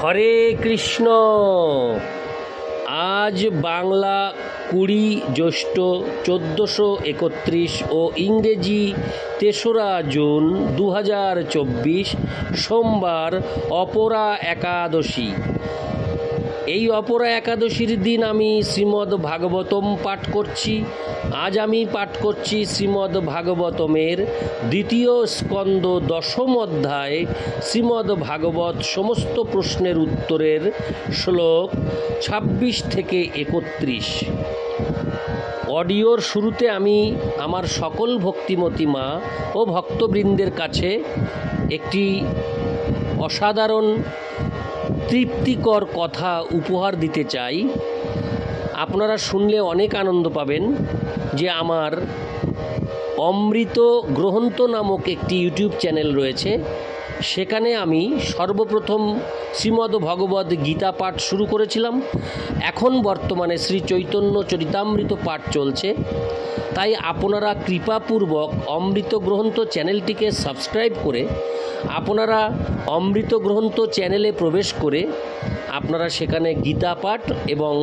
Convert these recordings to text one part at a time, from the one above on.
হরে কৃষ্ণ। আজ বাংলা 20 জ্যৈষ্ঠ 1431 ও ইংরেজি 3রা জুন 2024 সোমবার অপরা একাদশী। এই অপরা একাদশীর দিন আমি শ্রীমদ্ ভাগবতম পাঠ করছি। আজ আমি পাঠ করছি শ্রীমদ্ ভাগবতমের 2য় স্কন্দ 10ম অধ্যায় শ্রীমদ্ ভাগবত সমস্ত প্রশ্নের উত্তরের শ্লোক 26 থেকে 31। অডিওর শুরুতে আমি আমার সকল ভক্তিমতী মা ও ভক্তবৃন্দের কাছে একটি অসাধারণ তৃপ্তিকর কথা উপহার দিতে চাই। আপনারা শুনলে অনেক আনন্দ পাবেন যে আমার অমৃত গ্রহন্ত নামক একটি ইউটিউব চ্যানেল রয়েছে। সেখানে আমি সর্বপ্রথম শ্রীমদ্ ভগবদ্ গীতা পাঠ শুরু করেছিলাম। এখন বর্তমানে শ্রী চৈতন্য চরিতামৃত পাঠ চলছে। তাই আপনারা কৃপাপূর্বক অমৃত গ্রহন্ত চ্যানেলটিকে সাবস্ক্রাইব করে আপনারা অমৃত গ্রহন্ত চ্যানেলে প্রবেশ করে আপনারা সেখানে গীতা পাঠ এবং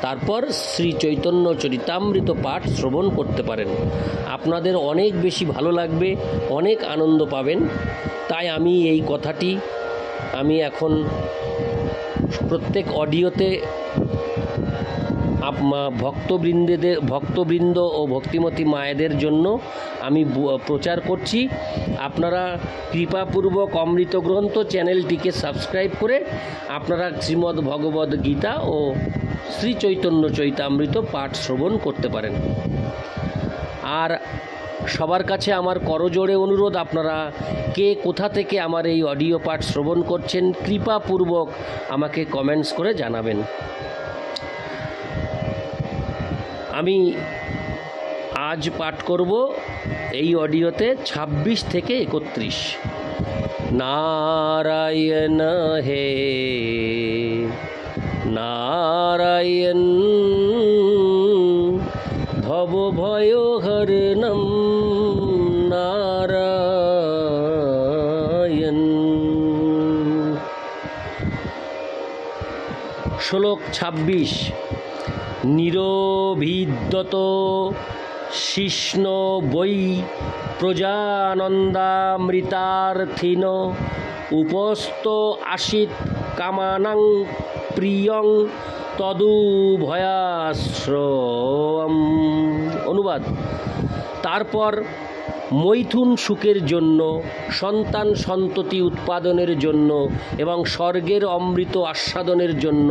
তারপর শ্রী চৈতন্য চরিতামৃত পাঠ শ্রবণ করতে পারেন। আপনাদের অনেক বেশি ভালো লাগবে, অনেক আনন্দ পাবেন। তাই আমি এই কথাটি আমি এখন প্রত্যেক অডিওতে ভক্তবৃন্দ ও ভক্তিমতী মায়েদের জন্য আমি প্রচার করছি। আপনারা কৃপাপূর্বক অমৃত গ্রন্থ চ্যানেলটিকে সাবস্ক্রাইব করে আপনারা শ্রীমদ্ ভগবদ্ গীতা ও শ্রী চৈতন্য চরিতামৃত পাঠ শ্রবণ করতে পারেন। আর সবার কাছে আমার করজোড়ে অনুরোধ, আপনারা কে কোথা থেকে আমার এই অডিও পাঠ শ্রবণ করছেন কৃপাপূর্বক আমাকে কমেন্টস করে জানাবেন। আমি আজ পাঠ করব এই অডিওতে 26 থেকে 31। নারায়ণ হে নারায়ণ ভব ভয় হরণম নারায়ণ। শ্লোক 26। নিরভিদ্যত শিষ্ণ বৈ প্রজানন্দামৃতার্থিন উপস্থ আসিত কামানাং প্রিয়ং তদুভয়াশ্রয়ম। অনুবাদ। তারপর মৈথুন সুখের জন্য, সন্তান সন্ততি উৎপাদনের জন্য এবং স্বর্গের অমৃত আস্বাদনের জন্য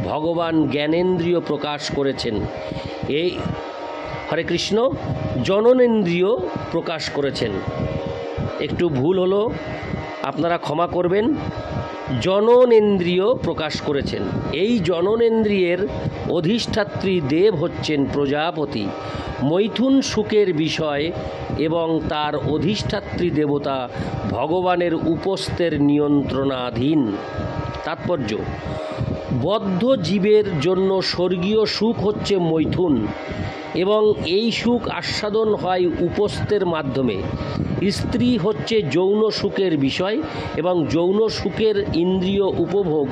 ভগবান জ্ঞানেন্দ্রিয় প্রকাশ করেছেন। এই হরে কৃষ্ণ, জননেন্দ্রিয় প্রকাশ করেছেন। একটু ভুল হলো, আপনারা ক্ষমা করবেন। জননেন্দ্রিয় প্রকাশ করেছেন। এই জননেন্দ্রিয়ের অধিষ্ঠাত্রী দেব হচ্ছেন প্রজাপতি। মৈথুন সুখের বিষয় এবং তার অধিষ্ঠাত্রী দেবতা ভগবানের উপস্থের নিয়ন্ত্রণাধীন। তাৎপর্য: বদ্ধ জীবের জন্য স্বর্গীয় সুখ হচ্ছে মৈথুন এবং এই সুখ আস্বাদন হয় উপস্থের মাধ্যমে। স্ত্রী হচ্ছে যৌন সুখের বিষয় এবং যৌন সুখের ইন্দ্রিয় উপভোগ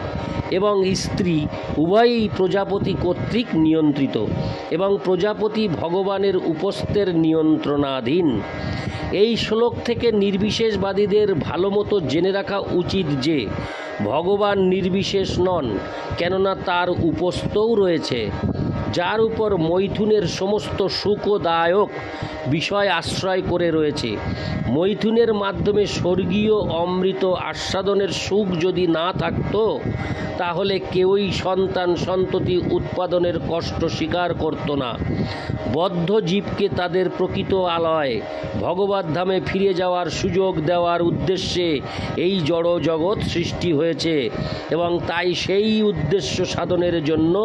এবং স্ত্রী উভয়ই প্রজাপতি কর্তৃক নিয়ন্ত্রিত এবং প্রজাপতি ভগবানের উপস্থের নিয়ন্ত্রণাধীন। এই শ্লোক থেকে নির্বিশেষবাদীদের ভালো মতো জেনে রাখা উচিত যে ভগবান নির্বিশেষ নন, কেননা তার উপস্থও রয়েছে, যার উপর মৈথুনের সমস্ত সুখদায়ক বিষয় আশ্রয় করে রয়েছে। মৈথুনের মাধ্যমে স্বর্গীয় অমৃত আস্বাদনের সুখ যদি না থাকত, তাহলে কেউই সন্তান সন্ততি উৎপাদনের কষ্ট স্বীকার করত না। বদ্ধ জীবকে তাদের প্রকৃত আলয় ভগবত ধামে ফিরে যাওয়ার সুযোগ দেওয়ার উদ্দেশ্যে এই জড় জগৎ সৃষ্টি হয়েছে এবং তাই সেই উদ্দেশ্য সাধনের জন্য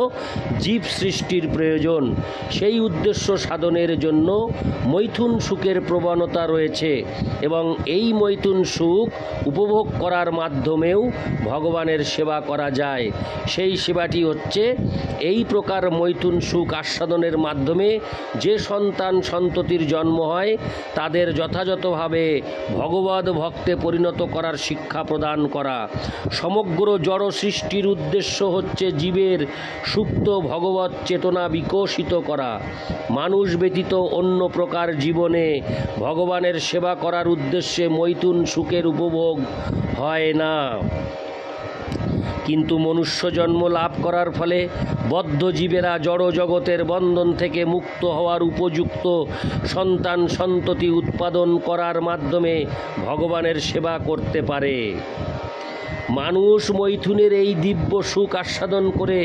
জীব সৃষ্টির প্রয়োজন। সেই উদ্দেশ্য সাধনের জন্য মৈথুন সুখের প্রবণতা রয়েছে এবং এই মৈথুন সুখ উপভোগ করার মাধ্যমেও ভগবানের সেবা করা যায়। সেই সেবাটি হচ্ছে এই প্রকার মৈথুন সুখ আস্বাদনের মাধ্যমে যে সন্তান সন্ততির জন্ম হয় তাদের যথাযথভাবে ভগবদ ভক্তে পরিণত করার শিক্ষা প্রদান করা। সমগ্র জড় সৃষ্টির উদ্দেশ্য হচ্ছে জীবের সুপ্ত ভগবৎ চেতনা বিকশিত করা। মানুষ ব্যতীত অন্য প্রকার জীবনে ভগবানের সেবা করার উদ্দেশ্যে মৈথুন সুখের উপভোগ হয় না। কিন্তু মনুষ্য জন্ম লাভ করার ফলে বদ্ধ জীবেরা জড় জগতের বন্ধন থেকে মুক্ত হওয়ার উপযুক্ত সন্তান সন্ততি উৎপাদন করার মাধ্যমে ভগবানের সেবা করতে পারে। মানুষ মৈথুনের এই দিব্য সুখ আস্বাদন করে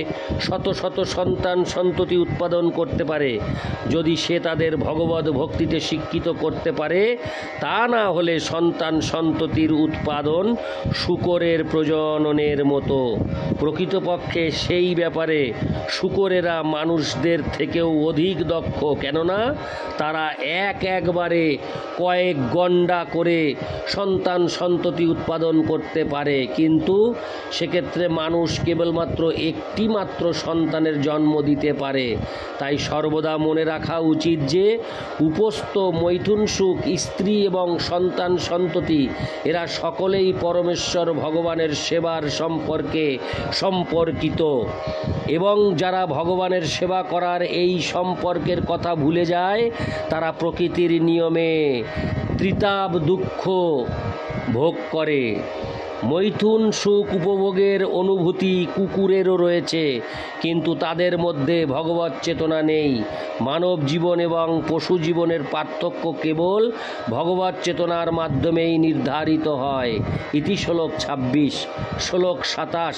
শত শত সন্তান সন্ততি উৎপাদন করতে পারে, যদি সে তাদের ভগবদ ভক্তিতে শিক্ষিত করতে পারে। তা না হলে সন্তান সন্ততির উৎপাদন শূকরের প্রজননের মতো। প্রকৃতপক্ষে সেই ব্যাপারে শূকরেরা মানুষদের থেকেও অধিক দক্ষ, কেননা তারা একবারে কয়েক গণ্ডা করে সন্তান সন্ততি উৎপাদন করতে পারে, কিন্তু সেক্ষেত্রে মানুষ কেবলমাত্র একটি মাত্র সন্তানের জন্ম দিতে পারে। তাই সর্বদা মনে রাখা উচিত যে উপস্থ মৈথুন সুখ, স্ত্রী এবং সন্তান সন্ততি এরা সকলেই পরমেশ্বর ভগবানের সেবার সম্পর্কিত, এবং যারা ভগবানের সেবা করার এই সম্পর্কের কথা ভুলে যায় তারা প্রকৃতির নিয়মে ত্রিতাপ দুঃখ ভোগ করে। মৈথুন সুখ উপভোগের অনুভূতি কুকুরেরও রয়েছে, কিন্তু তাদের মধ্যে ভগবৎ চেতনা নেই। মানব জীবন এবং পশু জীবনের পার্থক্য কেবল ভগবৎ চেতনার মাধ্যমেই নির্ধারিত হয়। ইতি শ্লোক 26। শ্লোক 27।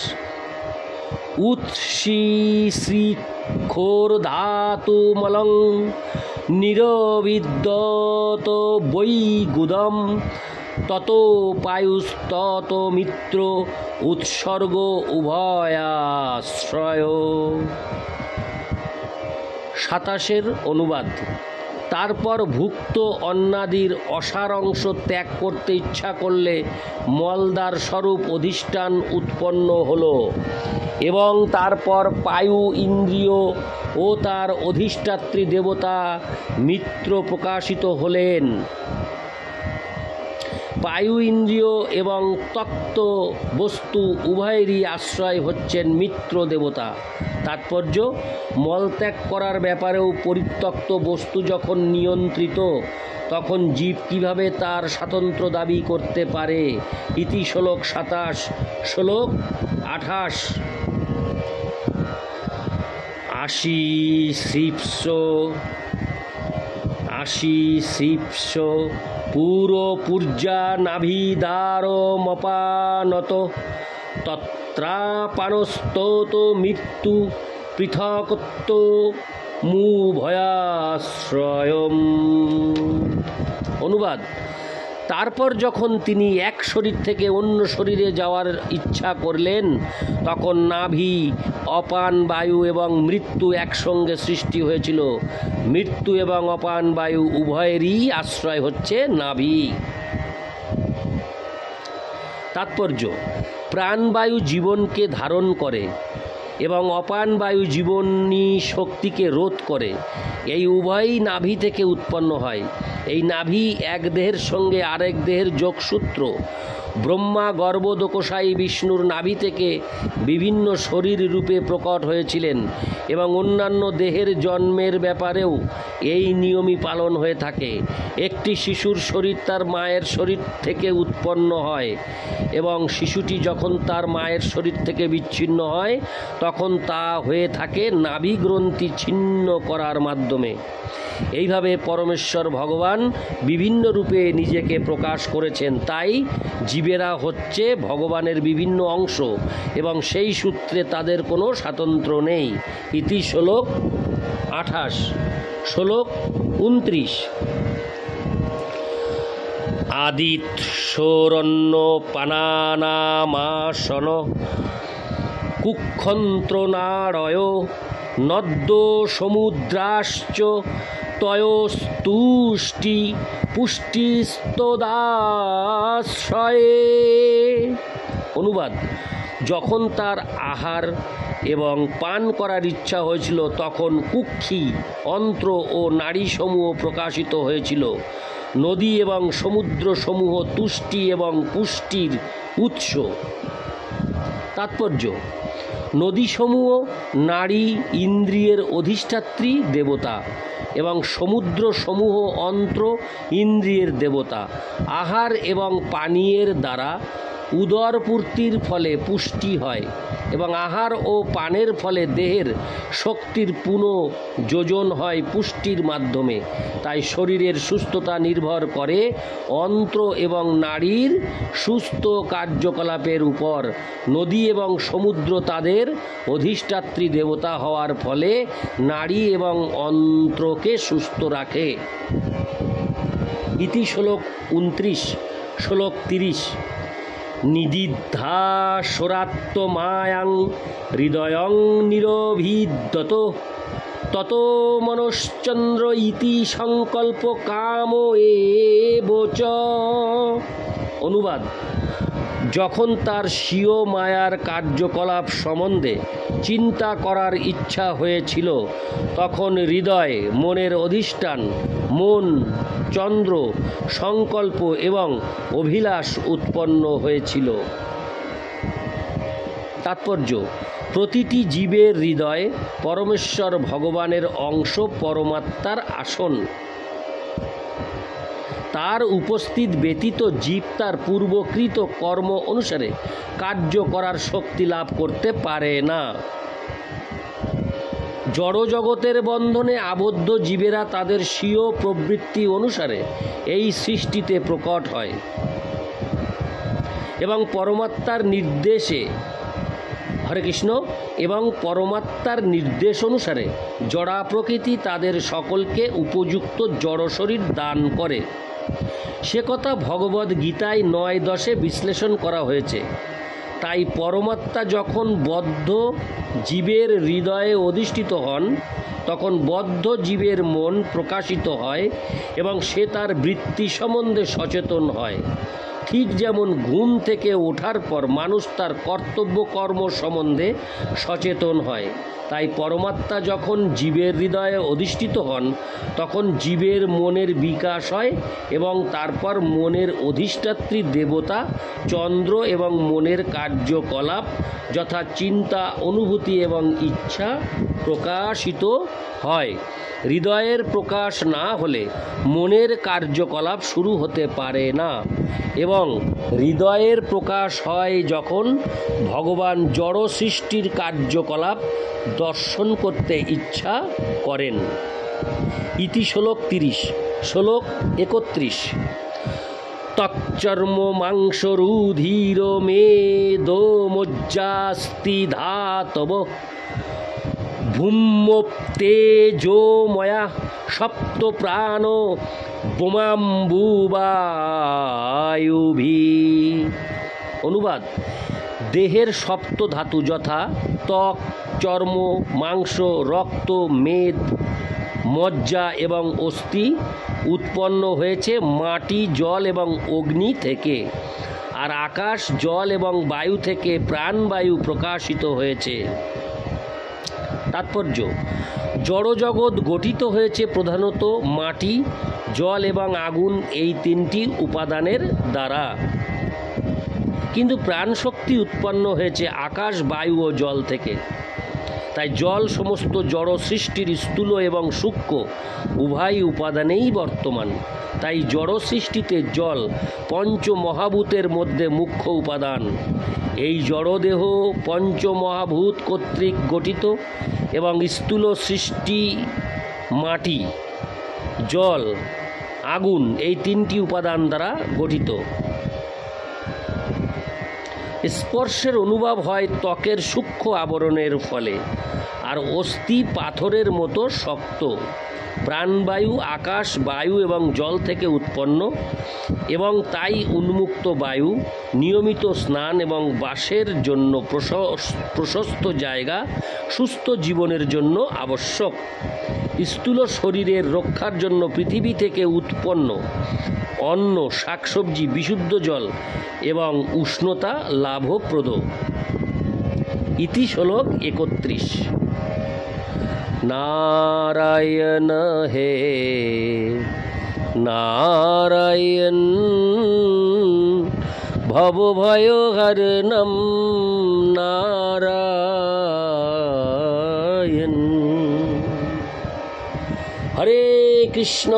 উৎসি শ্রীখোর ধাতু মলং নিরবিদ্যত বৈ গুদম তত পায়ুস্তত মিত্র উৎসর্গ উভয়াশ্রয়। 27 অনুবাদ। তারপর ভুক্ত অন্নাদির অসার অংশ ত্যাগ করতে ইচ্ছা করলে মলদার স্বরূপ অধিষ্ঠান উৎপন্ন হল, এবং তারপর পায়ু ইন্দ্রিয় ও তার অধিষ্ঠাত্রী দেবতা মিত্র প্রকাশিত হলেন। পায়ু ইন্দ্রিয় এবং তত্ত্ব বস্তু উভয়েরই আশ্রয় হচ্ছেন মিত্র দেবতা। তাৎপর্য, মলত্যাগ করার ব্যাপারেও পরিত্যক্ত বস্তু যখন নিয়ন্ত্রিত, তখন জীব কিভাবে তার স্বাতন্ত্র্য দাবি করতে পারে। ইতি শ্লোক 27। শ্লোক 28। আশি শ্রীপ্স পুরপূর্জা নাভিদারমপানত তত্রাপানস্তত মৃত্যু পৃথকত্ব মুভয়াশ্রয়ম। অনুবাদ। তারপর যখন তিনি এক শরীর থেকে অন্য শরীরে যাওয়ার ইচ্ছা করলেন, তখন নাভি, অপান বায়ু এবং মৃত্যু একসঙ্গে সৃষ্টি হয়েছিল। মৃত্যু এবং অপান বায়ু উভয়েরই আশ্রয় হচ্ছে নাভি। তাৎপর্য, প্রাণবায়ু জীবনকে ধারণ করে এবং অপান বায়ু জীবনী শক্তিকে রোধ করে। এই উভয়ই নাভি থেকে উৎপন্ন হয়। এই নাভি এক দেহের সঙ্গে আরেক দেহের যোগসূত্র। ব্রহ্মা গর্ভদোকসাই বিষ্ণুর নাভি থেকে বিভিন্ন শরীর রূপে প্রকট হয়েছিলেন, এবং অন্যান্য দেহের জন্মের ব্যাপারেও এই নিয়মই পালন হয়ে থাকে। একটি শিশুর শরীর তার মায়ের শরীর থেকে উৎপন্ন হয়, এবং শিশুটি যখন তার মায়ের শরীর থেকে বিচ্ছিন্ন হয় তখন তা হয়ে থাকে নাভি গ্রন্থি ছিন্ন করার মাধ্যমে। এইভাবে পরমেশ্বর ভগবান বিভিন্ন রূপে নিজেকে প্রকাশ করেছেন। তাই জীবেরা হচ্ছে ভগবানের বিভিন্ন অংশ, এবং সেই সূত্রে তাদের কোনো স্বাতন্ত্র্য নেই। ইতি শ্লোক 28। শ্লোক 29। আদিৎসোরণ্য পানানামাসন কুক্ষন্ত্রনাড়য় নদ্য সমুদ্রাশ্চ তয়োস্তুষ্টি পুষ্টিস্তদাশ্রয়ে। অনুবাদ। যখন তার আহার এবং পান করার ইচ্ছা হয়েছিল তখন কুক্ষি, অন্ত্র ও নাড়ীসমূহ প্রকাশিত হয়েছিল। নদী এবং সমুদ্রসমূহ তুষ্টি এবং পুষ্টির উৎস। তাৎপর্য: নদীসমূহ নারী ইন্দ্রিয়ের অধিষ্ঠাত্রী দেবতা এবং সমুদ্রসমূহ অন্ত্র ইন্দ্রিয়ের দেবতা। আহার এবং পানীয়ের দ্বারা উদরপূর্তির ফলে পুষ্টি হয় এবং আহার ও পানের ফলে দেহের শক্তির পুনঃযোজন হয় পুষ্টির মাধ্যমে। তাই শরীরের সুস্থতা নির্ভর করে অন্ত্র এবং নাড়ীর সুস্থ কার্যকলাপের উপর। নদী এবং সমুদ্র তাদের অধিষ্ঠাত্রী দেবতা হওয়ার ফলে নাড়ী এবং অন্ত্রকে সুস্থ রাখে। ইতি শ্লোক 29। শ্লোক 30। নিদিদ্ধা সরাত্মমায়াং হৃদয়ং নিরভিদ্যত তত মনশ্চন্দ্র ইতি সংকল্প কাম এবচ। অনুবাদ: যখন তার স্বীয় মায়ার কার্যকলাপ সম্বন্ধে চিন্তা করার ইচ্ছা হয়েছিল তখন হৃদয়, মনের অধিষ্ঠান, মন, চন্দ্র, সংকল্প এবং অভিলাষ উৎপন্ন হয়েছিল। তাৎপর্য: প্রতিটি জীবের হৃদয় পরমেশ্বর ভগবানের অংশ, পরমাত্মার আসন। তার উপস্থিত ব্যতীত জীব তার পূর্বকৃত কর্ম অনুসারে কার্য করার শক্তি লাভ করতে পারে না। জড়জগতের বন্ধনে আবদ্ধ জীবেরা তাদের স্বীয় প্রবৃত্তি অনুসারে এই সৃষ্টিতে প্রকট হয় এবং পরমাত্মার নির্দেশে পরমাত্মার নির্দেশ অনুসারে জড়া প্রকৃতি তাদের সকলকে উপযুক্ত জড় শরীর দান করে। সে কথা ভগবদ্ গীতায় 9:10 বিশ্লেষণ করা হয়েছে। তাই পরমাত্মা যখন বদ্ধ জীবের হৃদয়ে অধিষ্ঠিত হন তখন বদ্ধ জীবের মন প্রকাশিত হয় এবং সে তার বৃত্তি সম্বন্ধে সচেতন হয়। ঠিক যেমন ঘুম থেকে ওঠার পর মানুষ তার কর্তব্য কর্ম সম্বন্ধে সচেতন হয়, তাই পরমাত্মা যখন জীবের হৃদয়ে অধিষ্ঠিত হন তখন জীবের মনের বিকাশ হয় এবং তারপর মনের অধিষ্ঠাত্রী দেবতা চন্দ্র এবং মনের কার্যকলাপ যথা চিন্তা, অনুভূতি এবং ইচ্ছা প্রকাশিত হয়। হৃদয়ের প্রকাশ না হলে মনের কার্যকলাপ শুরু হতে পারে না এবং হৃদয়ের প্রকাশ হয় যখন ভগবান জড় সৃষ্টির কার্যকলাপ দর্শন করতে ইচ্ছা করেন। ইতি শ্লোক 30। শ্লোক 31। তচ্চর্ম মাংসরুধির মেদো মজ্জাস্তি ধাতব ভূম্যপ্তেজোময়া সপ্ত প্রাণ বোমাম্বুবায়ুভি। অনুবাদ: দেহের সপ্ত ধাতু যথা ত্বক, চর্ম, মাংস, রক্ত, মেদ, মজ্জা এবং অস্থি উৎপন্ন হয়েছে মাটি, জল এবং অগ্নি থেকে, আর আকাশ, জল এবং বায়ু থেকে প্রাণবায়ু প্রকাশিত হয়েছে। তাৎপর্য: জড়জগৎ গঠিত হয়েছে প্রধানত মাটি, জল এবং আগুন এই তিনটি উপাদানের দ্বারা, কিন্তু প্রাণশক্তি উৎপন্ন হয়েছে আকাশ, বায়ু ও জল থেকে। তাই জল সমস্ত জড় সৃষ্টির স্থূল এবং সূক্ষ্ম উভয় উপাদানেই বর্তমান। তাই জড় সৃষ্টিতে জল পঞ্চমহাভূতের মধ্যে মুখ্য উপাদান। এই জড়দেহ পঞ্চমহাভূত কর্তৃক গঠিত এবং স্থূল সৃষ্টি মাটি, জল, আগুন এই তিনটি উপাদান দ্বারা গঠিত। স্পর্শের অনুভব হয় ত্বকের সূক্ষ্ম আবরণের ফলে, আর অস্থি পাথরের মতো শক্ত। প্রাণবায়ু আকাশ, বায়ু এবং জল থেকে উৎপন্ন এবং তাই উন্মুক্ত বায়ু, নিয়মিত স্নান এবং বাসের জন্য প্রশস্ত জায়গা সুস্থ জীবনের জন্য আবশ্যক। স্থূল শরীরের রক্ষার জন্য পৃথিবী থেকে উৎপন্ন অন্ন, শাকসবজি, বিশুদ্ধ জল এবং উষ্ণতা লাভপ্রদ। ইতি শ্লোক 31। নারায়ণ হে নারায়ণ ভবভয়হরণম নারায়ণ। হরে কৃষ্ণ।